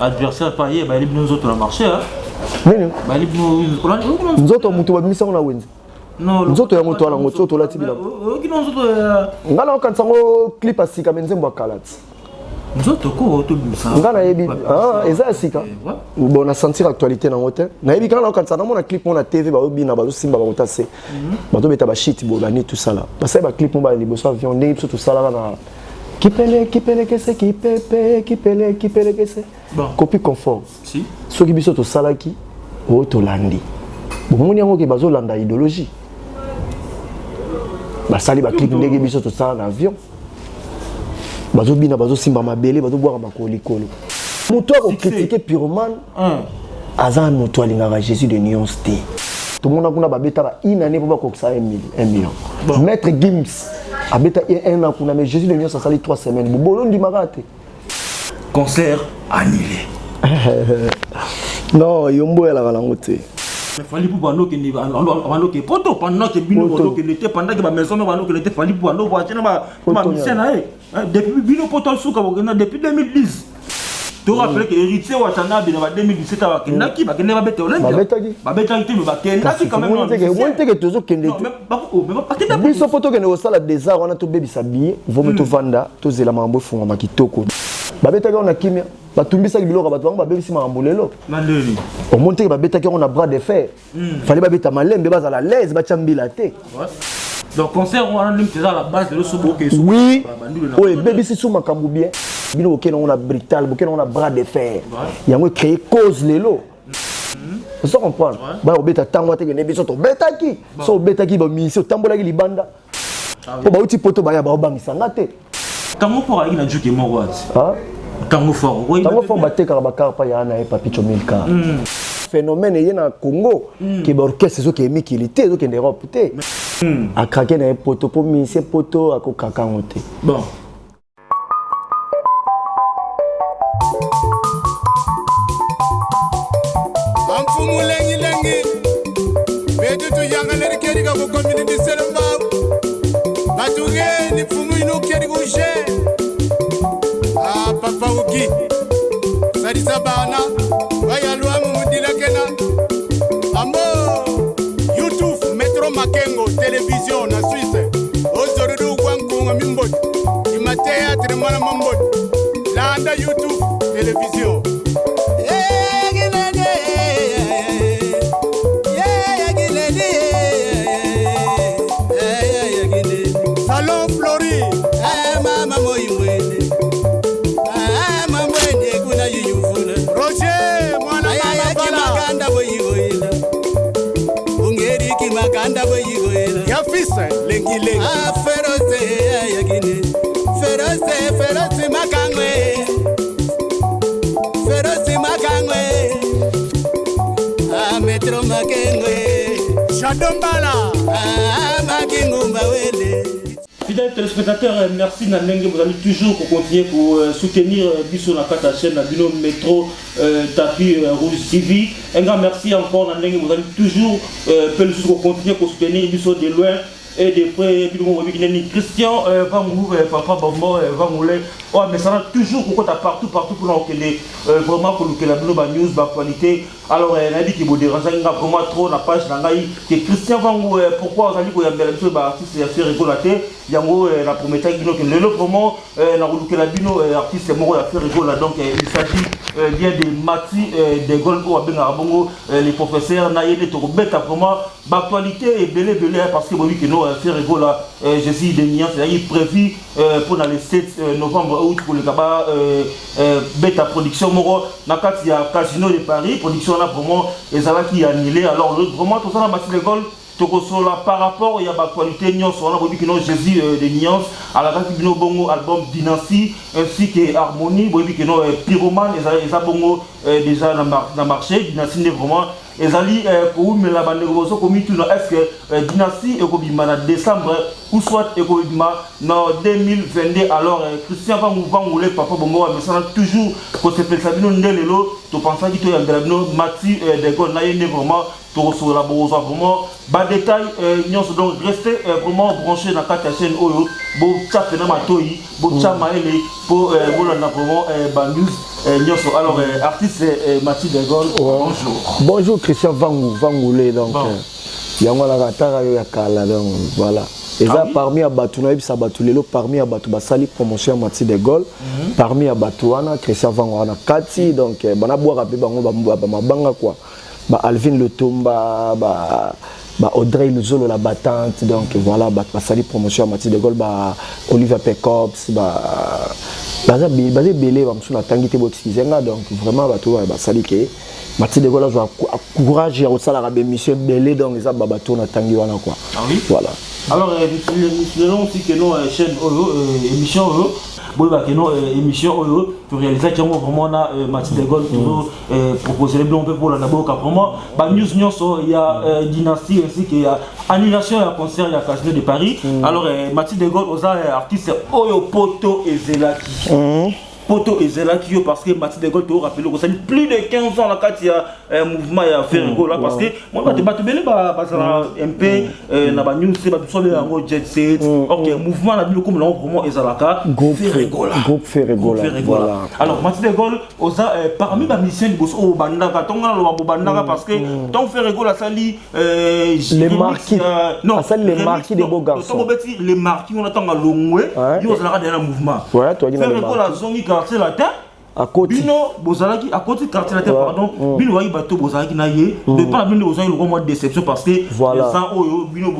Adversaire pas hier, il nous autres on a marché. Nous autres, on a mis ça en Wenz. Non, nous autres, on a mis ça en Latibila. On a un clip à Sika Menzembo Kalat. Nous autres, on a un ah, Sika. On a senti l'actualité dans l'hôtel. On a un clip on a TV, on a Simba, on a fait. On a fait shit, on a tout ça là. Parce que le clip on a fait avion, tout ça là. Qui pèle que c'est, qui pèle que c'est. Copie confort. Si. Ceux qui bisous au salaki, au tolandi. Bon, on y a un qui baso landa idéologie. Bah sali ba clip ndege bisous au sala dans l'avion. Baso bina baso simba mabele, baso boire makoli kolo. Moto a critiqué pyromane. Azan moto alingara Jésus de Nyonste. Tout le monde a babeta une année pour pas que ça 1 million. Maître Gims a beta un an pour mais Jésus de Nyonste ça sali 3 semaines. Bolon di magate. Concert annulé. Non, yombo la balangote. Il fallait pour nous que nous poto pendant que bino poto que était pendant que ma maison me que était fallait pour nous voir ma mission depuis bino poto suka depuis 2010. Tu rappelles que héritier Watana bien en 2017 avec Naki ba kende ba bete Olympia. Ba bete qui me ba kende Naki quand même. On te que toujours kende. Mais pas kende. Biso photo que nous sala des arts on a to baby sabier, vomi to vanda, to zela mambo funga makitoko. Ba bete on a kimia. Batumbisa biloko batwanga babebisi mambulelo mandeli on monte que babeta qui on a bras de fer fallait babeta malembe baza la l'aise bachambila te donc concert on a même déjà la base de l'osobo que oui oui bebisi sous makambu bien bino okena on a brital okena on a bras de fer yango créer cause lelo ça comprendre ba obeta tango te ne biso to betaki so betaki ba mission tambola ki libanda po ba uti poto ba ya ba obangisa ngate tango pour aller na juke mo wat Tango fort, battre Karabakarpa yana et Papi Chomilka. Phénomène est na Congo qui est orchestre ce qui est mikilité donc en Europe té. A craquer na poto pour misser poto à kokakangote. Bon. Amfumu lengi lengi. Bedu tu yanga le keri ka ko community selamba. Batuge ni fumu ino keri ko she. Papa Uki, Sadisa Bana, Vayalua Mumudila Kena, Amo, YouTube, Metro Makengo, télévision, na Suisse, Ozoru Wankunga Mimbot, Imatea Tremana Mambot, Landa YouTube, télévision. Salon Flori, Mama Moimwe. Yafisa lengi lengi feroze yagine feroze makangwe metro makengwe shadombala makingumba wele. Fidèles téléspectateurs, merci Nanenge, vous allez toujours continuer pour soutenir Bisso Nakata chaîne Bino Métro Tapis Rouge TV. Un grand merci encore Nanenge, vous allez toujours continuer pour soutenir Bisso de loin et de près. Christian Vangou, Papa Bobo, Vangoulé. Oh, mais ça va toujours partout pour nous vraiment pour que la news, la qualité. Alors, on a dit qu'il y a vraiment trop la page que Christian Vangou, pourquoi on a dit qu'il y a un artiste qui a fait rigoler. Il y a la première que le promo, la bino artiste qui a fait rigoler. Donc, il s'agit bien de Mati, de Golgo, les professeurs, Nayene, Torobeta, vraiment, l'actualité est belé parce que oui, que nous fait rigoler. Je suis des liens, c'est prévu pour le 7 novembre. Pour le Kaba bêta production moro nakati ya Casino de Paris production là vraiment ezala qui annulé alors vraiment tout ça la match de gol tokosola par rapport il y a ba qualité nyons on a bobi que non Jésus de nyons à la date bino bongo album Dynastie ainsi que Harmonie bobi que non Pyromane ezala bongo déjà dans marché Dynastie vraiment ezali pour me la bande gozo comme tout est-ce que Dynastie et comme en décembre ou soit et comme en 2022 alors Christian Vangoulet papa bongo mais ça toujours côté Sabino Ndelelo to penser que tu es en Mati de Gol naïne vraiment sur la bourgeoisie vraiment bas détail donc restez vraiment branchés dans la chaîne Oyo bo tchapena matoi bo chamaele pour vraiment news Alors, artiste Mathieu de Gaulle, bonjour. Bonjour Christian Vangoulé, donc. Yango la katara yo ya kala, donc voilà. Et ça, parmi Abatou, parmi Abatou, Basali promotion Mathieu de Gaulle, parmi Abatou, Christian Vangoulé, Kati, donc, Banaboua Rabé, Banga quoi. Alvin Le Tomba, Audrey Luzolo la battante, donc voilà, Basali promotion Mathieu de Gaulle, Olivier Pecops, basé belé, on a tangité boxizenga, donc vraiment, Basali que Mathieu de Gaulle a courage au salaire de Michel Belé, donc ça, Babatou na tangi wana quoi. Ah oui. Voilà. Alors, nous avons aussi que nos chaînes émissions émission pour réaliser vraiment Mathieu de Gaulle toujours proposer les blancs pour la d'abord vraiment news il y a dynastie ainsi qu'il y a annulation et concert il y a Casino de Paris. Alors Mathieu de Gaulle aux artistes Oyo Poto et Zelaki. Poto et Zelaki parce que Mathieu de Gaulle te rappelle que ça fait plus de 15 ans là quand il y a un mouvement il y a Ferrigo là parce que moi je te belé MP na ba news c'est ba tout ça en jet set OK mouvement là comme là vraiment Ezalaka Ferrigo là groupe Ferrigo voilà. Alors Mathieu de Gaulle aux parmi ma mission de boss au bandaka tonga lo bandaka parce que ton Ferrigo là ça lit les marquis non ça les marquis des beaux garçons les marquis on attend à longwe ils ont là dans le mouvement ouais toi Ferrigo là zongi quartier la terre à côté bino bozalaki à côté quartier la terre pardon bino wayi bateau bozalaki na ye de pas bino bozalaki le moment de déception parce que ça bino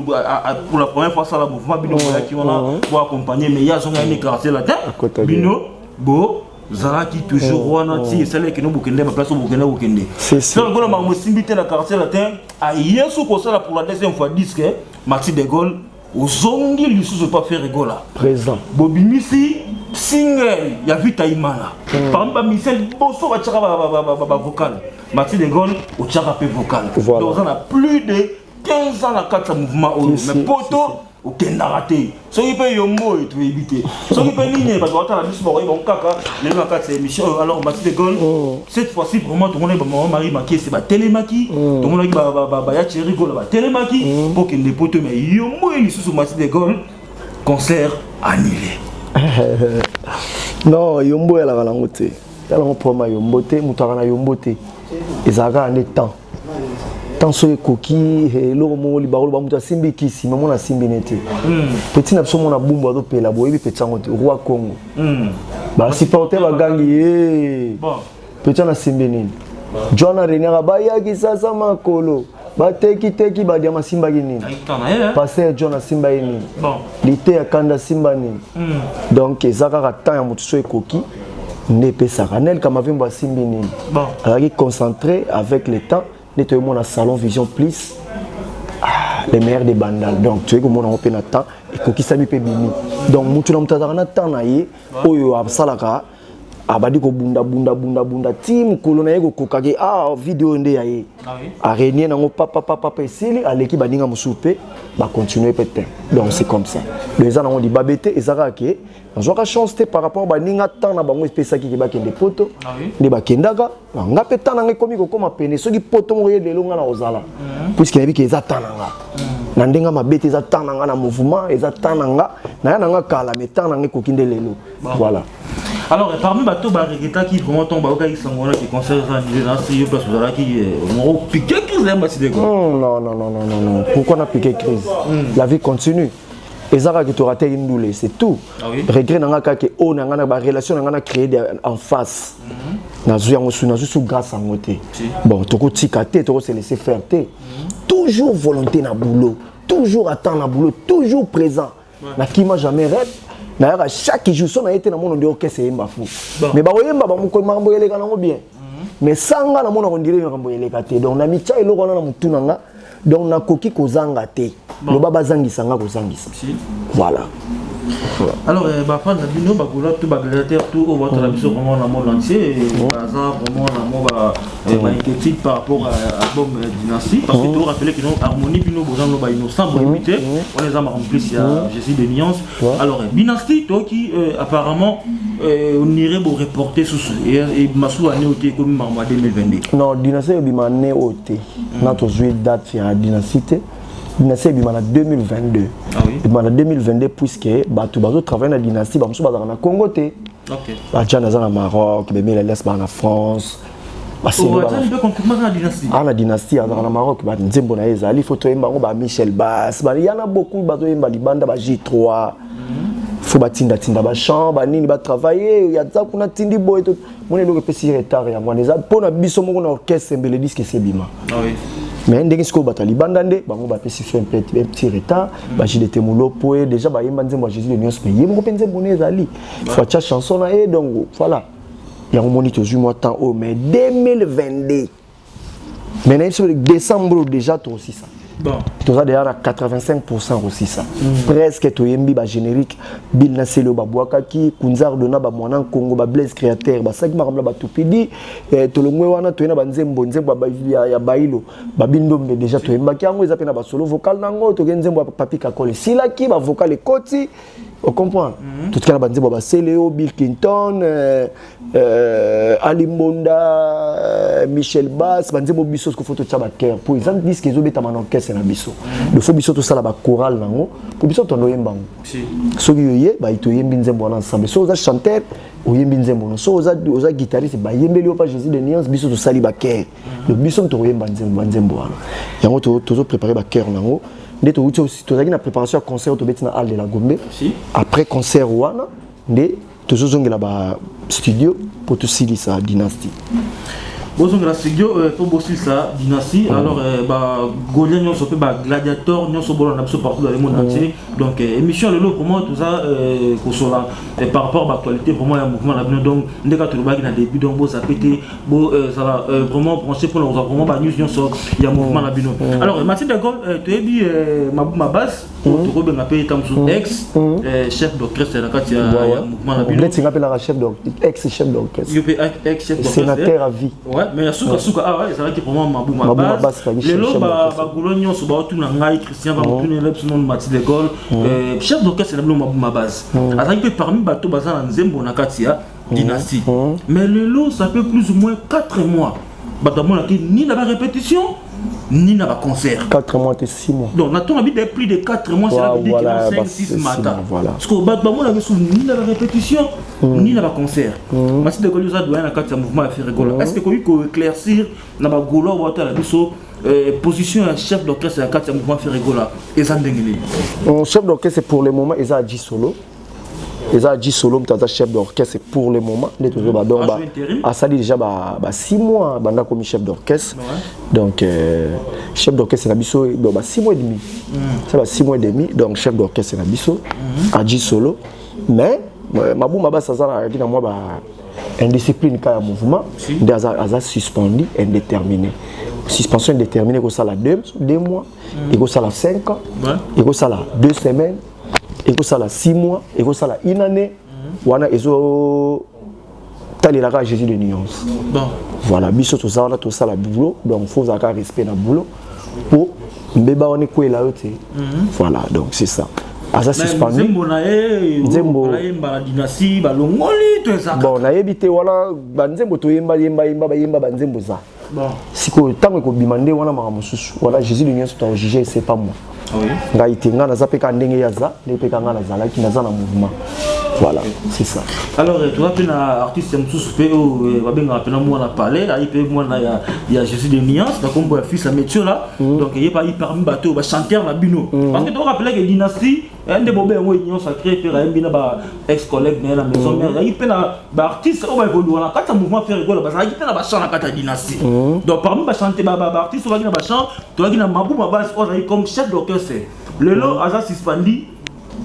pour la première fois ça la mouvement bino wayi on a pour accompagner mais il y a zonga ni quartier la terre bino bo zalaki toujours wana ti c'est là que nous bokende ma place bokende c'est ça ngona ma musimbité la quartier la terre a yesu ko ça pour la deuxième fois disque Mathieu de Gaulle ozongi lisusu pas faire rigola présent bobimisi single ya vita imana pamba misel boso ba tchaka ba vocal Mathieu de Gaulle o tchaka pe vocal donc on a plus de 15 ans la quatre mouvement mais poto o kenda raté so qui peut yombo et tout éviter so qui peut ligne parce que la biso ba bon kaka les quatre émission alors Mathieu de Gaulle cette fois-ci vraiment tout le monde ba Marie Maki c'est ba télémaki tout le monde ba ya chéri Gaulle ba télémaki pour que les poto mais yombo et sous Mathieu de Gaulle concert annulé. Non, yombo ya la langote. Ya la proma yombo te, mutaka na yombo te. Ezaka en temps. Tant so ekoki eloko mo libaro ba muta simbi kisi, mais mona simbi nete. Petit na so mona bumba do pela boyebi petit ngote roi Congo. Ba supporter ba gangi bon. Petit na simbi nini. Jona Renera ba ya kisasa makolo. Teki ba diama simba nini passer John simba nini bon lité ya kanda simba nini donc ezaka ka temps ya mutu so ekoki ne pesa kanel kama vimba simbi nini bon alors concentré avec le temps neto mon salon Vision Plus les meilleurs des bandal donc tu es comme on a open temps ekoki sami pe bimi donc mutu na mutata na temps na ye oyo absalaka abadi ko bunda team kolona yego kokage vidéo nde yaye araignée nango papa esili aleki baninga musupe ba continuer peut-être donc c'est comme ça les gens ont dit babete ezaka ke nzoka chance te par rapport baninga temps na bango espesa ki ba kende poto ndi ba kendaka nga pe temps nanga komi ko koma pene soki poto mo yele longa na ozala puisque nabi ke eza temps nanga na ndenga mabete eza temps nanga na mouvement eza temps nanga na nanga kala mais temps nanga ko kinde lelo voilà. Alors, parmi les bateaux qui vraiment tombent qui concerne ça, c'est parce que qui ont piqué crise là, Mathieu de Gaulle. Non. Pourquoi on a piqué crise? La vie continue. Et ça, tu raté une douleur, c'est tout. Regret n'a pas que on a une relation n'a créé en face. N'a sous grâce à côté. Bon, tu peux ticater, tu peux se laisser faire. Toujours volonté na boulot, toujours attendre na boulot, toujours présent. Na qui m'a jamais rêvé. D'ailleurs, chaque jour, on a été dans le monde de orchestre et fou. Mais bah, on a bien. Mais sans nga, on dirait que donc, on a mis ça et l'on a mis donc, on a coquille kozanga te. Le baba zangi sanga kozangisa. Voilà. Alors, après, nous avons tout tout au votre émission vraiment dans le monde entier. Par exemple, vraiment, on inquiétude par rapport à l'album Dynastie. Parce que tu vous rappelez que nous, Harmonie, puis nous, nous innocents, on les a remplis, il y a Jésus de Nuance. Alors, Dynastie, toi qui apparemment, on irait pour reporter sur ce. Et Massou a né comme en 2022. Non, Dynastie, il a né au thé. Notre joué date, il y a Dynastie. Dynastie est en 2022. Ah oui. En 2022, puisque tu travailles dans la dynastie, tu vas dans Congo. OK. Badja naza na Maroc, bébé laisse en France. Oh, badja ni be confirmer na dynastie. Ah na dynastie na Maroc, ba nzembo na ezali photo yemba ngo ba Michel Bass, ba yana beaucoup bato yemba libanda ba J3. Faut batinda ba chambre, ba nini ba travailler, ya za kuna tindi boy to. Mon eloko pesi retard ya mwana eza pona biso moko na orchestre mbele disque c'est bima. Ah oui. Mais ndenge siko bata libanda nde bango ba pesi fait un petit retard, ba jidete mulo poe déjà ba yemba nzembo Jésus de Nyons mais yembo penze bonne ezali. Faut cha chanson na et donc voilà. Il y a un moment où moi temps haut mais 2022. Maintenant sur décembre déjà tout aussi ça. Bon. Tout ça déjà à 85% aussi ça. Presque tout yembi ba générique Bill Naselo ba Boakaki Kunzar dona ba mwana Congo ba Blaise créateur ba saki makamla ba tupidi to longwe wana to na ba nzembo ba ya bailo ba bindombe déjà to yemba ki yango ezapena ba solo vocal nango to nzembo ba papi kakole sila ki ba vocal ekoti. On comprend. Tout cas, la bande Céléo, Bill Clinton, Ali Monda, Michel Bass, bande Bisso, ce qu'il faut tout ça cœur. Pour exemple, disent qu'ils ont mis en orchestre na Bisso. Le faut Bisso tout ça la chorale nango. Pour Bisso ton oyemba. So yoye, ba ito yembi nzembo ensemble. So oza chanteur, oyembi nzembo. So oza guitariste, ba yembi le pas Jésus de Nyons, Bisso tout sali ba cœur. Le Bisso to oyemba nzembo. Yango to préparer ba cœur nango. Tu as une préparation à concert au Betina Hall de la Gombe. Après concert, tu as un studio pour te signer sa dynastie. Bonjour la studio pour bosser sa dynastie. Alors Goliath nous sommes gladiateur nous sommes partout dans le monde entier. Donc émission le lot pour moi tout ça consolant par rapport à l'actualité pour moi il y a un mouvement là donc dès que tu le dans début donc ça pété ça va vraiment penser pour nous vraiment news il y a un mouvement là alors Mathilde Dagol tu as dit ma base pour te rebenga payer tam sous ex chef d'orchestre là quand il y a un mouvement là bino tu appelles la chef d'orchestre ex chef d'orchestre ex chef d'orchestre sénateur à vie. Ouais, mais suka ah ouais, c'est vrai que pour moi ma base les lots ba Golognon so ba tout na ngai Christian ba tout na leps non Mathilde Dagol chef d'orchestre c'est ma base azaki peut parmi bato bazana nzembo na katia dynastie mais le lot ça fait plus ou moins 4 mois bato mona ni na répétition ni na concert 4 mois et 6 mois donc on habite plus de 4 mois c'est là que 5-6 matins parce que bato mona ni na répétition ni na concert Mathilde Dagol ça doit na katia mouvement à faire rigoler est-ce que qu'on éclaircir na ba golo wa ta la biso position un chef d'orchestre à katia mouvement faire rigoler et ça ndengeli chef d'orchestre pour le moment ils a dit solo. Ils ont dit solo, mais chef d'orchestre pour le moment. Ça dit déjà 6 mois comme chef d'orchestre. Donc, chef d'orchestre c'est 6 mois et demi. Ça va 6 mois et demi. Donc, chef d'orchestre c'est a dit solo. Mais, ma base, ça a indiscipline quand il y a un mouvement. Il a suspendu indéterminé. Suspension indéterminée, il y a 2 mois, il y a 5 ans, il y a 2 semaines. Et que ça là 6 mois, et que ça là 1 année, wana ezo tali la ka Jésus de Nyons. Bon. Voilà, biso tout ça la boulot, donc faut avoir respect dans boulot pour mbeba on est quoi là voilà, donc c'est ça. Asa suspendu. Nzembo na dynastie balongoli tout ça. Bon, na yebité wala banzembo to yemba banzembo za. Bon. Siko tango ko bimande wana makamususu. Voilà, Jésus de Nyons to juger c'est pas moi. Oui. Ngaitenga na zapeka ndenge yaza lepeka ngana zala ki naza na mouvement. Voilà, c'est ça. Alors tu vois que artiste msusu pe o babenga pena moi na parler, aí pe moi na ya Jésus de Nyons, donc comme fils à métier là. Donc il y a pas parmi bateau ba chanteur na bino. Parce que tu rappelles que dynastie un des bobé moi Nyons sacré faire un bina ba ex collègue na la maison mère, il pe na ba artiste o ba évoluer na kata mouvement faire rigolo ba ça pe na ba chant na kata dynastie. Donc parmi ba chanter ba artiste o ba na ba chant, tu vois que na mabu ma base o comme chef d'orchestre. Le lot a suspendu.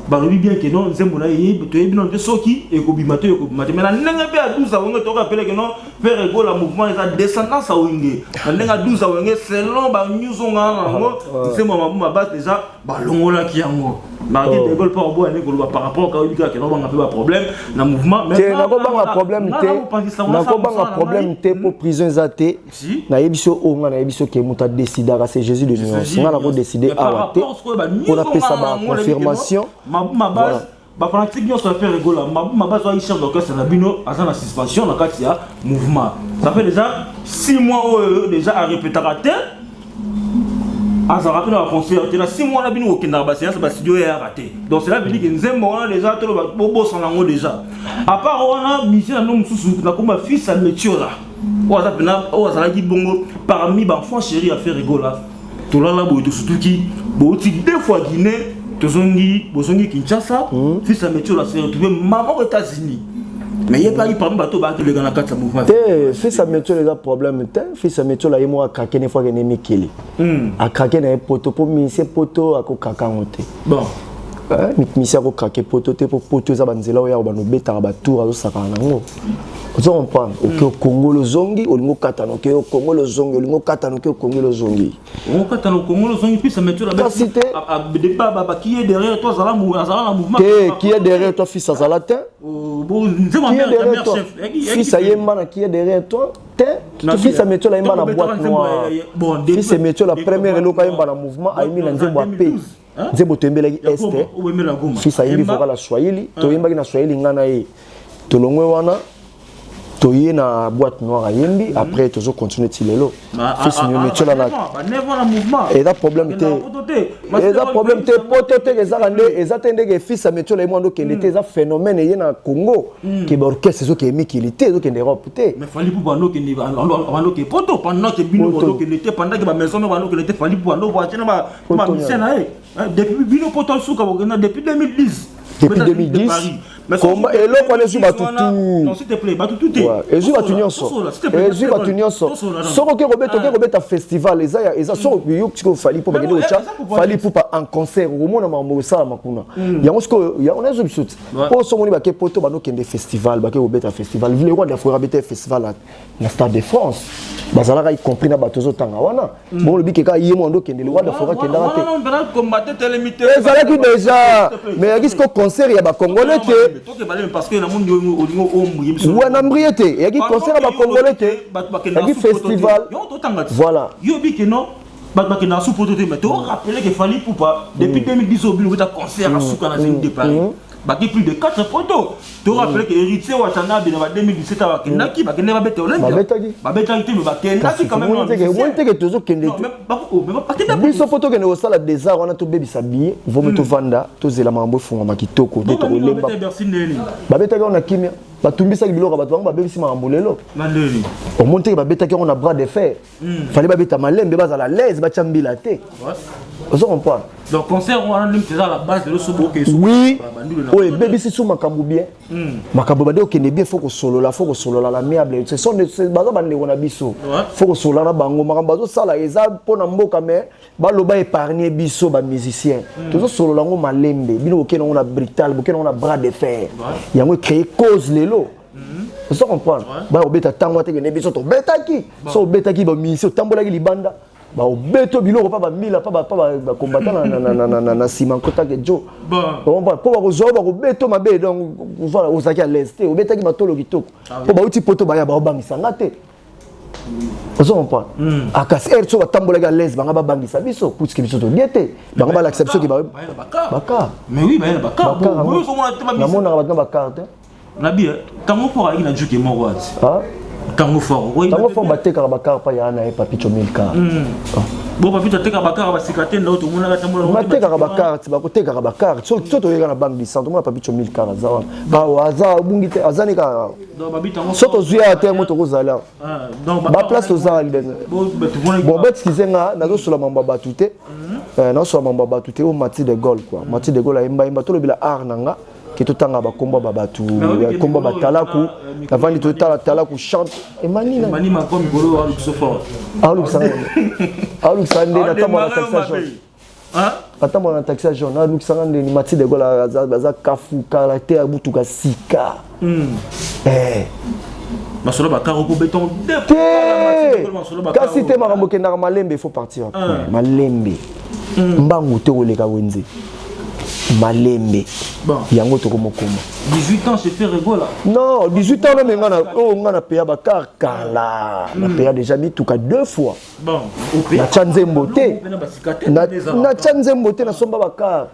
Balobi bien que non nzembo na ye to yebi non te soki e ko bimato e ko bimato mais na nenga pe a 12 awenge to rappeler que non faire ego la mouvement eza descendance awenge na nenga 12 awenge selon ba news nga ngo c'est ma base déjà balongola ki yango mardi de gol pour boa ne ko par rapport ka ubika que non ba pas problème na mouvement mais na ko ba problème te pour prison zate na yebiso o nga na yebiso ke muta décider c'est Jésus de Nyons nga na ko décider a te pour la pesa ba confirmation ma base ba pratique nous ça fait rigoler ma base va chef d'orchestre na bino à la suspension na katia mouvement ça fait déjà 6 mois déjà à répéter ça rappelle un concert. Tu as 6 mois là, au Kindarba, c'est un studio est raté. Donc c'est là que je dis que nous aimons déjà, tout le bobo s'en a déjà. À part, on a mis un homme sous comme un fils à métier là. On a dit bongo parmi les enfants chéris à faire rigoler. Tout là, tout surtout qui, deux fois Guinée, Bozongi Kinshasa, fils à métier là, c'est retrouvé maman aux États-Unis. Mais il n'y a pas eu par bateau qui les gars dans mouvement. Fils à métier les problème, fils à métier là, moi à craquer une fois qu'il est mis qu'il à craquer un poteau pour misser poteau à craquer. Bon. Misser à craquer poteau pour poteau ça banzela oya ba no beta ba tour azo saka nango. Vous comprenez? Au Congo le zongi, au Congo katano, au Congo le zongi, au Congo katano, au Congo le zongi. Au Congo le zongi, puis ça met tout la bête. Qui est derrière toi, ça va mouvement. Qui est derrière toi, fils à Zalatin? Qui est derrière toi? Fils à Yemana, qui est derrière toi? Fils à Métio, la Yemana boîte noire. Fils à Métio, la première éloque à Yemana mouvement, a mis dans un pays. Zebo Tembele Est. Fils à Yemana, la Swahili, Toyemba na Swahili, ngana e. Tolongwe wana. Toyé na boîte noire à Yembi, après toujours continuer Tilelo. Fils de métier là. Et là problème était. Et là problème était pototé les arandés, ils attendaient que fils à métier là moi donc il était un phénomène et na Congo qui orchestre ce qui est mis qu'il était donc en Europe était. Mais fallait pour bano qui bano qui poto pendant que bino qui était pendant que ma maison bano qui était fallait pour bano voir ma mission là depuis bino poto souka depuis 2010. Depuis 2010. Comment et là on est sur Batutu. Non s'il te plaît, Batutu. Et sur Batunyonso. Et sur Batunyonso. Soko ke Roberto festival eza soko yo tiko fali pour bagendo cha fali pour pas en concert au monde ma ça makuna. Yango soko ya on a zo bisut. Pour so moni ba ke poto ba no kende festival ba ke Roberto festival. Le roi de la Roberto festival na Stade de France. Bazala y compris na batozo tanga wana. Bon le bikeka yemo ndo kende le roi de la forêt kenda raté. Non non combattre télémité. Ezala ki déjà mais ya ko concert ya ba congolais te. Parce que la monde au ouais n'ambriété il y a qui concert à congolais il y a qui festival voilà yo bi que non ba na sous poteau mais tu rappeler que fallait pour pas depuis 2010 au bureau de concert à Souka na zone de Paris ba plus de 4 poteaux tu rappelles que héritier Watana bi na 2017 ba kenaki ba keneba bete Olympia ba betaki te ba kenaki quand même on te que toujours kende non mais pas kenda biso photo que ne osala des arts on a tout baby sabier vomo to vanda to zela mambo funga makitoko to lemba ba betaki on a kimia ba tumbisa biloko ba bango ba bebisi mambo lelo mandeli on monte ba betaki on a bras de fer fallait ba beta malembe ba za la l'aise ba chambila te vous comprenez donc concert on a c'est à la base de le que oui oui bébé c'est sous makambu bien makambu ba de okende bien faut que solo la l'amiable ce sont des bazo bande on a biso faut que solo na bango makambu bazo sala eza pona mboka mais ba loba épargner biso ba musicien toujours solo lango malembe bino okena on a brutal okena on a bras de fer yango créer cause lelo vous comprenez ba obeta tango te ne biso to betaki so betaki ba mission tambola ki libanda ba obeto biloko pa ba mila pa ba combattant na sima kota ke jo bon ba ko ba ko zo ba ko beto mabe donc voilà osaki à l'est obetaki matolo kitoko po ba uti poto ba ya ba obangisa ngate vous comprenez akasi erso ba tambola ka l'est banga ba bangisa biso puisque biso to diete banga ba l'acception ki ba baka mais oui ba baka bo so na mona ba ba carte na bien tango pour aller na juke mo wat ah tango fort bateka bakar pa yana e papi chomilka bon papi tateka bakar ba sikate ndo to mona tambola bateka bakar ti bakoteka bakar so to yega na banque du centre mona papi chomilka zawa ba waza bungite azani ka donc papi tango so to zuya te moto kozala ba place to za libene bon bet kizenga nazo sula mamba batute na so mamba batute o Mati de Gaulle quoi Mati de Gaulle imba to lobila art nanga qui tout temps ba komba ba batu komba ba talaku avant de tout talaku chante et mani ma comme golo luxophone Luxande na tamo na taxation hein atamo na taxation na Luxande ni Mati de Gaulle za kafu caractère butuka sika masolo ba karo ko béton kasi te makambo kenda malembe il faut partir après malembe mbangu te oleka wenze malembe yango to komokoma 18 ans je fais rigola non 18 ans mais ngana paya bakar kala na paya déjà mituka 2 fois bon na chanzembo te na chanzembo te na somba bakar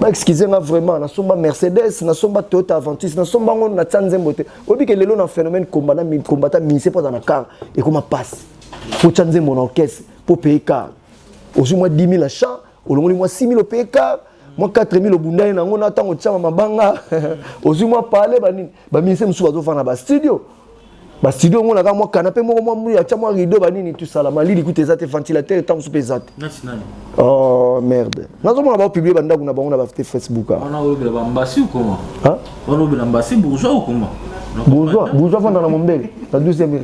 ba excusez moi vraiment na somba Mercedes na somba Toyota Aventis na somba ngo na chanzembo te obi ke lelo na phénomène combattant ministre pour dans la car et comment passe faut chanzembo na orchestre pour payer car Aussi moi 10 000 achats, moi 6 000 au PK, moi 4 000 au Bundaï, on attend au Tchama Mabanga. Aussi moi parler, ministère me souhaite faire un studio. Bah studio on a moi canapé moi moi rideau banini tout ça la mali écoute tes ventilateur temps sous pesate. Oh merde. Nous on va publier banda on a fait Facebook. On a ouvert l'ambassade ou comment? Hein? On a ouvert l'ambassade bourgeois ou comment? Bourgeois dans la Mombele, la 12e.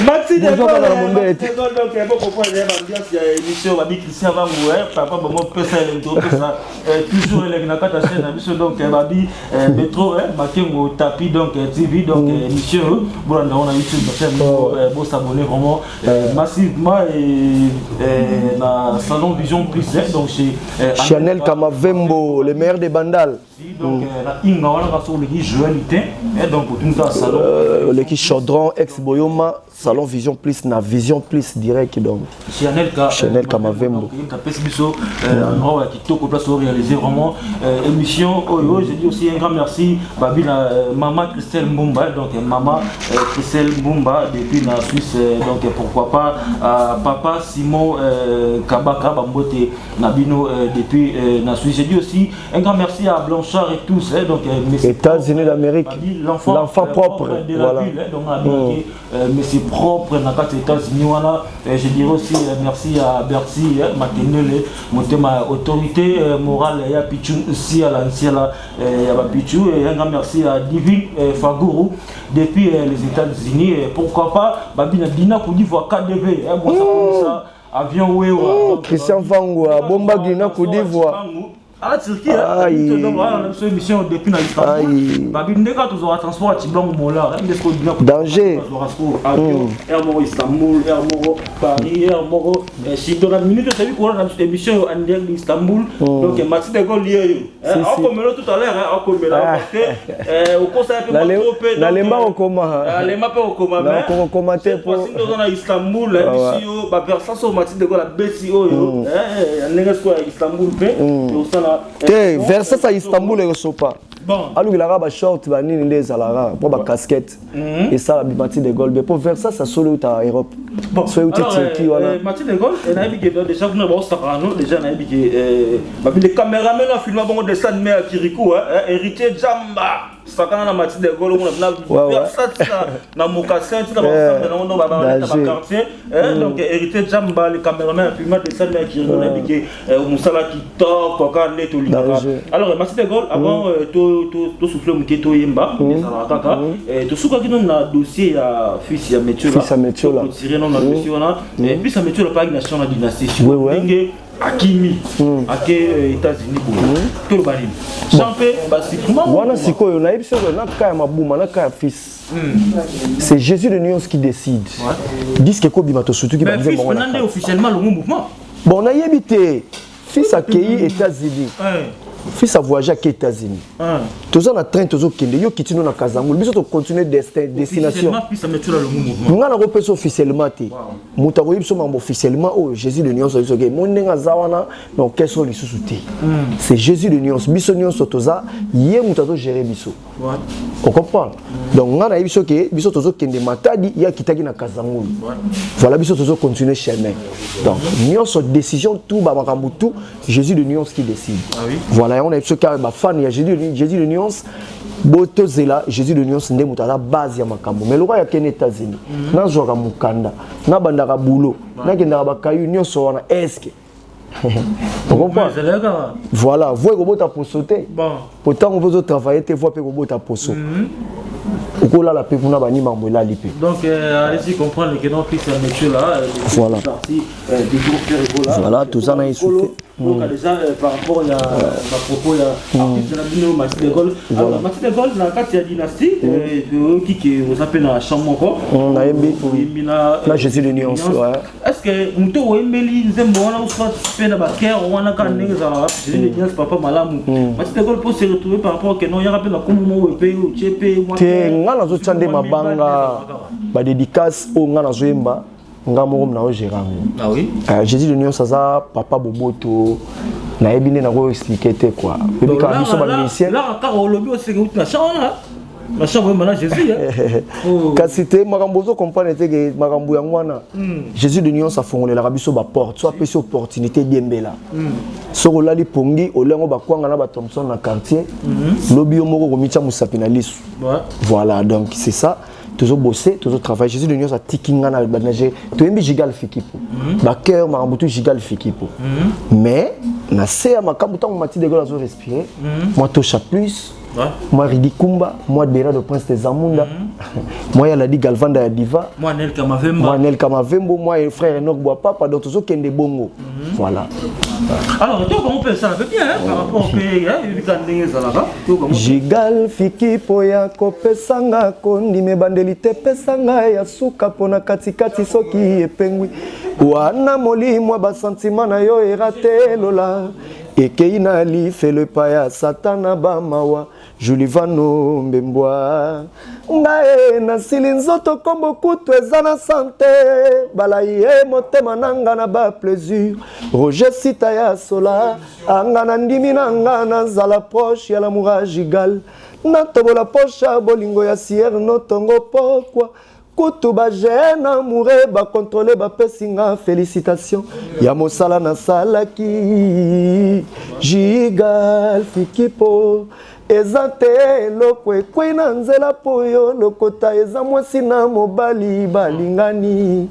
Maxi de Gaulle, donc il faut comprendre l'ambiance, il y a émission, on va dire Christian va mourir, papa, maman, peut ça, toujours les gars, quand chaîne, émission, donc il va dire métro, Makengo, tapis, donc TV, donc émission, bon, on a YouTube, bon s'abonner vraiment massivement et dans Salon Vision Plus, donc chez Chanel Kamavembo, le meilleur des bandales. Donc il on a sur le Joëlité, et donc pour tout le salon. Le qui Chaudron, ex-Boyoma, Salon Vision Plus, na Vision Plus direct donc. Chanel Kamavembo. On a quitté au place réaliser vraiment émission. J'ai dit aussi un grand merci Babina maman Christelle Mbumba, donc maman Christelle Mbumba depuis la Suisse, donc pourquoi pas papa Simon Kabaka Bambote Nabino depuis la Suisse. J'ai dit aussi un grand merci à Blanchard et tous, donc États-Unis d'Amérique, l'enfant propre de la ville, donc mais c'est propre dans les États-Unis. Je dirais aussi merci à Bercy, Matenele, ma autorité morale, il y a Pichou aussi à l'ancienne, il y a Pichou, et un grand merci à Divine Fagourou depuis les États-Unis. Pourquoi pas Babina Dina pour dire KDV, ça avion Wewa, Christian Fangwa, Bomba Dina Côte d'Ivoire. À la Turquie, on a une émission depuis l'Istanbul. Babine, quand on aura transport à Tiblan ou Mola, danger. Avion, Air Moro Istanbul, Air Moro Paris, Air Moro. Si dans la minute, tu as vu qu'on a une émission en direct d'Istanbul, donc Maxi de Gaulle lié. On commet tout à l'heure, on commet là. Au conseil un peu moins trop. N'allez-moi au coma. N'allez-moi pas au coma. Mais commenter pour. Si nous sommes à Istanbul, l'émission, personne sur Maxi de Gaulle à BCO. On est à Istanbul, Versace à Istanbul et Sopa. Bon. Alors il a un short, il a une casquette. Et ça, la Mathieu de Gaulle. Mais pour Versace, ça solo à Europe. Bon. Alors, Mathieu de Gaulle, il a dit que déjà, vous avez déjà les caméramans ont filmé un dessin animé à Kirikou, héritier Jamba. Sakana na Mathieu de Gaulle, on a Versace na Mokassin, dans le quartier. Donc, héritier Jamba, les caméramans ont filmé un dessin animé à Kirikou, on a dit que Moussala qui tord, quoi, net au lit. Alors, Mathieu de Gaulle, avant, tu souffles mon kéto yemba, tu souffles qui donne un dossier à fils à métier là, tiré dans le dossier là, et puis ça métier là pas une nation la dynastie, Akimi, à États-Unis tout le bari. Champé, basiquement. Voilà c'est quoi, on a eu sur la caille ma boum, la caille fils. C'est Jésus de Nuance qui décide. Dis que quoi bimato surtout qui va dire bon. Mais officiellement le mouvement. Bon, on a habité fils accueilli États-Unis. Fils a voyagé aux États-Unis. Tous en train de kende yo kitino na Kazangul. Biso to continuer destination. Fils a mettu là le mouvement. On a repéré officiellement té. Mutako yibso mambo officiellement oh Jésus de Nuance so ke monenga zawana mais quels sont les sous-soutés. C'est Jésus de Nuance. Biso Nuance toza yé mutato gérer biso. On comprend. Donc on a yibso ke biso tozo kende matadi ya kitaki na Kazangul. Voilà biso tozo continuer chemin. Donc Nuance décision tout ba makambu tout Jésus de Nuance qui décide. Voilà. On a eu ce cas de fan, il y a Jésus de Nuance, Botozela, Jésus de Nuance, n'est pas la base de Makambo. Mais le roi est aux États-Unis. N'a joué Mukanda, n'a bandara boulot, n'a pas caillou, Nuance on a esque. Vous comprenez? Voilà, vous voyez que vous sauter. Pourtant, on veut travailler, vous voyez que vous pour sauter. Donc, allez-y comprendre que non, c'est un métier là. Voilà. Voilà, tout ça, on a insulté. Donc, déjà, par rapport à propos de Mathieu de Gaulle. Alors, Mathieu de Gaulle, dans la dynastie, qui vous appelle la chambre encore. On a aimé. Là, Jésus de Nuance. Est-ce que nous avons aimé les émotions, soit fait la bagarre, ou on a quand même Jésus de Nuance, papa Malam. Mathieu de Gaulle peut se retrouver par rapport à que non, il y a rappelé la Koumou, Epé, ou Tchépé, nga nazo tchande mabanga ba dédicace au nga nazo yemba nga moko na ogerango. Ah oui. Jésus de Nuance ça papa Boboto na ebine na ko expliquer te quoi. Depuis quand nous sommes musiciens. Là encore au lobby aussi que na chana. La chambre maintenant Jésus. Kasi te makambozo comprendre que makambo yangwana. Jésus de nuance a fongolé la biso ba porte, soit pesi opportunité diembela. Soko lali pongi olengo ba kwanga na ba Thompson na quartier. Lobi yo moko komicha musapi na lisu. Voilà, donc c'est ça. Toujours bosser, toujours travailler. Jésus de nuance a tikinga na banager. Tu aimes gigal fikipo. Ba cœur makambo gigal fikipo. Mais na se makambo tango mati de gola zo respirer. Moi touche plus. Moi Ridi Kumba, moi Bera de Prince des Zamunda, moi Yaladi Galvanda ya Diva, moi Nel Kamavembo, moi et frère Enoch Boapapa, d'autres autres Kende Bongo. Voilà. Alors, toi, comment on peut ça bien par rapport au pays, Jigal fiki poya kopesanga kondi me bandelite pesanga ya suka pona katikati soki epengwi wana molimo ba sentiment na yo erate lola ekei na lifelo paya satana ba mawa Julivano Mbemboa ngae na silinzoto kombo kutu ezana santé balaye motema nanga na ba plaisir Roger Sita ya sola anga na ndimi nanga na zala proche ya l'amour gigal na tobola pocha bolingo ya sier no tongo pokwa kutu ba jeune amoureux ba contrôler ba pesinga félicitations ya mosala na salaki gigal fikipo ezate loko ekwe na nzela poyo lokota eza mwasi na mobali balingani